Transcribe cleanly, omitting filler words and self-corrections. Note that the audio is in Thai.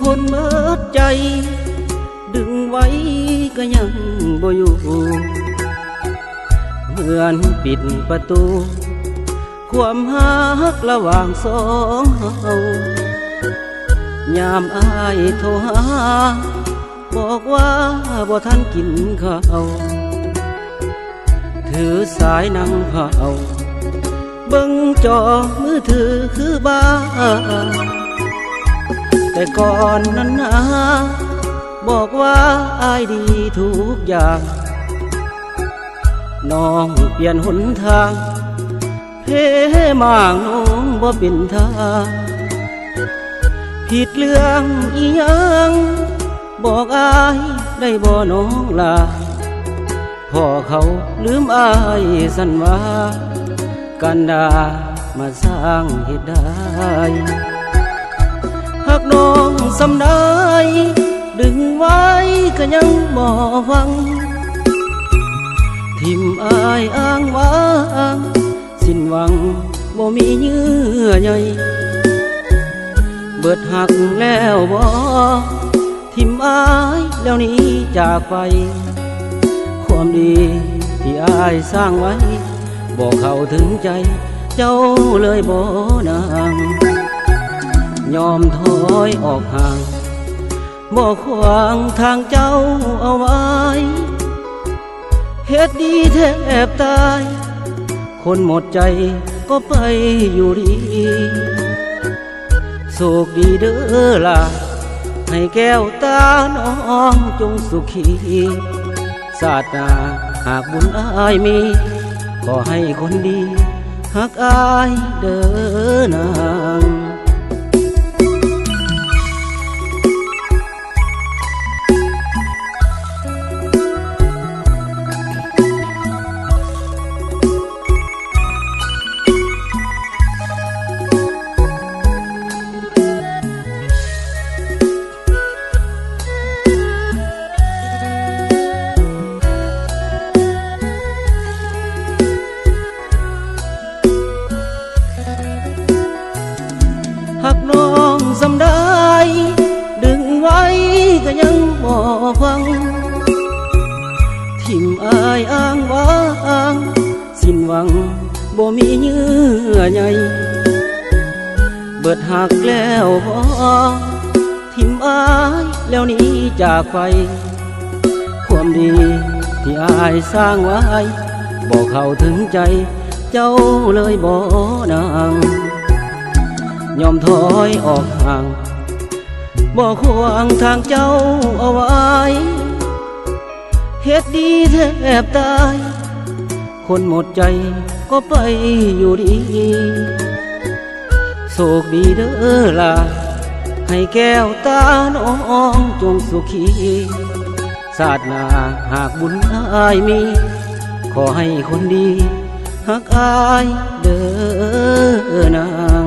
คนเมิดใจดึงไว้ก็ยังบ่อยู่เหมือนปิดประตูความฮักระหว่างสองเฮายามอายโทรหาบอกว่าบ่ทันกินข้าวถือสายนั่งเผาเบิ่งจอมือถือคือบ้าแต่ก่อนนั้นนะบอกว่าอายดีทุกอย่างน้องเปลี่ยนหนทางเพมางน้องบ่เป็นทางผิดเรื่องอีหยังบอกอายได้บ่น้องลาพ่อเขาลืมอายสั่นว่ากันดามาสร้างเหตุได้หากน้องสำได้ดึงไว้ก็ยังบ่ฟังทิมอายอ้างว้างสิ้นหวังบ่มีเยื่อใยเบิดหักแล้วบ่ทิมอายแล้วนี้จากไปความดีที่อายสร้างไว้บ่เข้าถึงใจเจ้าเลยบ่นางยอมถอยออกห่างบ่ขวางทางเจ้าเอาไว้เฮ็ดดีแทบตายคนหมดใจก็ไปอยู่ดีโชคดีเด้อล่ะให้แก้วตาน้องจงสุขีศาสนาหากบุญอายมีขอให้คนดีฮักอายเด้อนางหากน้องสำได้ดึงไว้ก็ยังบ่ฟังทิมอายอ้างว้างสิ้นหวังบ่มีเยื่อใยเบิดหักแล้วบ่ทิมอายแล้วนี้จากไปความดีที่อายสร้างไว้บ่เข้าถึงใจเจ้าเลยบ่นางยอมถอยออกห่างบ่ขวางทางเจ้าเอาไว้เฮ็ดดีแทบตายคนหมดใจก็ไปอยู่ดีโชคดีเด้อล่ะให้แก้วตาน้องจงสุขีศาสนาหากบุญอายมีขอให้คนดีฮักอายเด้อนาง